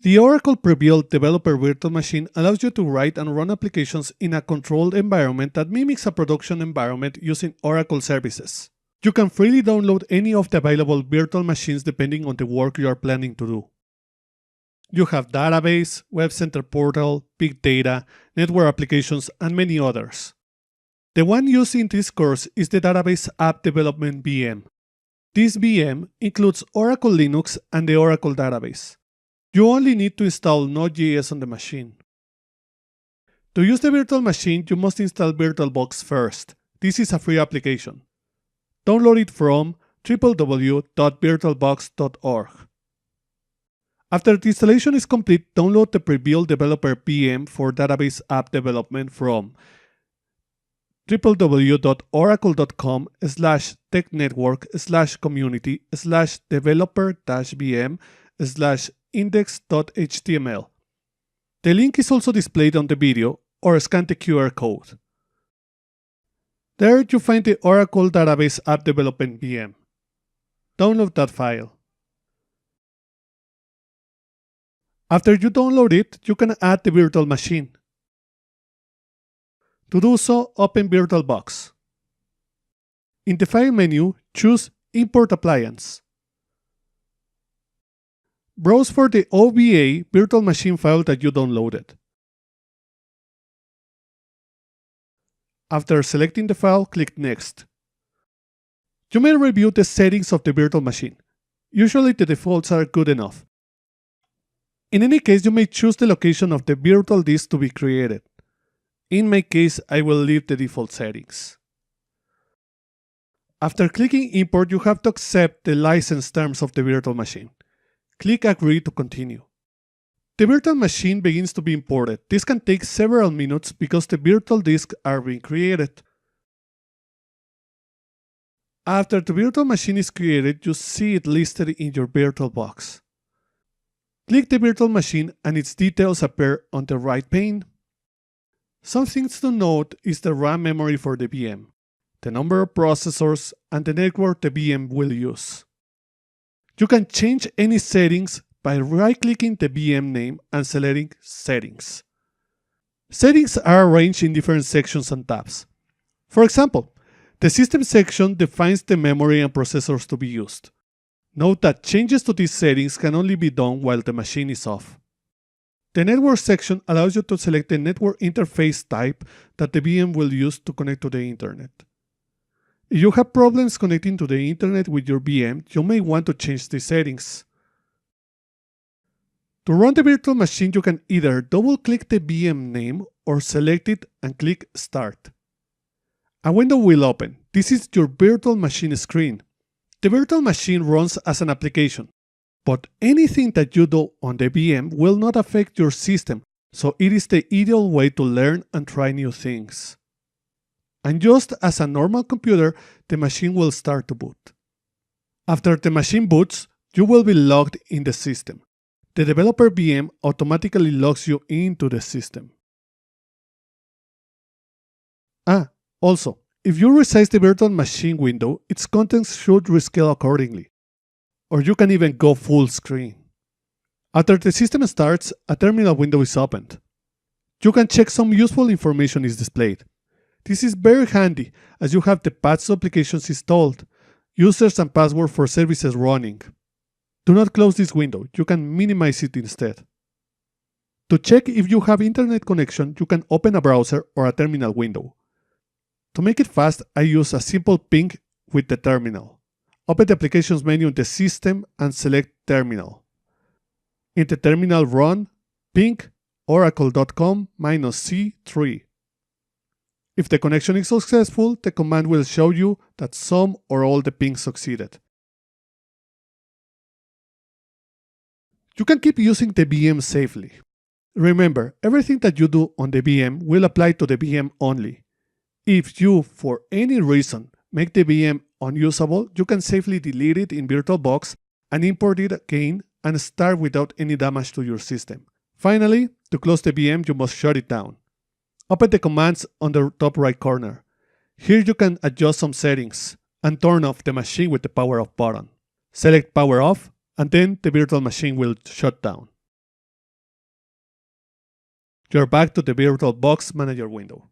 The Oracle pre-built developer virtual machine allows you to write and run applications in a controlled environment that mimics a production environment using Oracle services. You can freely download any of the available virtual machines depending on the work you are planning to do. You have database, web center portal, big data, network applications, and many others. The one used in this course is the Database App Development VM. This VM includes Oracle Linux and the Oracle Database. You only need to install Node JS on the machine. To use the virtual machine, you must install VirtualBox first. This is a free application. Download it from www.virtualbox.org. After the installation is complete, download the pre-built developer VM for database app development from www.oracle.com/technetwork/community/developer-vm/index.html. The link is also displayed on the video, or scan the QR code. There you find the Oracle Database App Development VM. Download that file. After you download it, you can add the virtual machine. To do so, open VirtualBox. In the File menu, choose Import Appliance. Browse for the OVA virtual machine file that you downloaded. After selecting the file, click Next. You may review the settings of the virtual machine. Usually the defaults are good enough. In any case, you may choose the location of the virtual disk to be created. In my case, I will leave the default settings. After clicking Import, you have to accept the license terms of the virtual machine. Click Agree to continue. The virtual machine begins to be imported. This can take several minutes because the virtual disks are being created. After the virtual machine is created, you see it listed in your VirtualBox. Click the virtual machine and its details appear on the right pane. Some things to note is the RAM memory for the VM, the number of processors, and the network the VM will use. You can change any settings by right-clicking the VM name and selecting Settings. Settings are arranged in different sections and tabs. For example, the System section defines the memory and processors to be used. Note that changes to these settings can only be done while the machine is off. The Network section allows you to select the network interface type that the VM will use to connect to the internet. If you have problems connecting to the internet with your VM, you may want to change the settings. To run the virtual machine, you can either double-click the VM name or select it and click Start. A window will open. This is your virtual machine screen. The virtual machine runs as an application, but anything that you do on the VM will not affect your system, so it is the ideal way to learn and try new things. And just as a normal computer, the machine will start to boot. After the machine boots, you will be logged in the system. The developer VM automatically logs you into the system. Also, if you resize the virtual machine window, its contents should rescale accordingly. Or you can even go full screen. After the system starts, a terminal window is opened. You can check some useful information is displayed. This is very handy as you have the paths to applications installed, users and password for services running. Do not close this window, you can minimize it instead. To check if you have internet connection, you can open a browser or a terminal window. To make it fast, I use a simple ping with the terminal. Open the Applications menu in the System and select Terminal. In the terminal run ping oracle.com-c3. If the connection is successful, the command will show you that some or all the pings succeeded. You can keep using the VM safely. Remember, everything that you do on the VM will apply to the VM only. If you, for any reason, make the VM unusable, you can safely delete it in VirtualBox and import it again and start without any damage to your system. Finally, to close the VM, you must shut it down. Open the commands on the top right corner. Here you can adjust some settings and turn off the machine with the power off button. Select power off and then the virtual machine will shut down. You're back to the VirtualBox Manager window.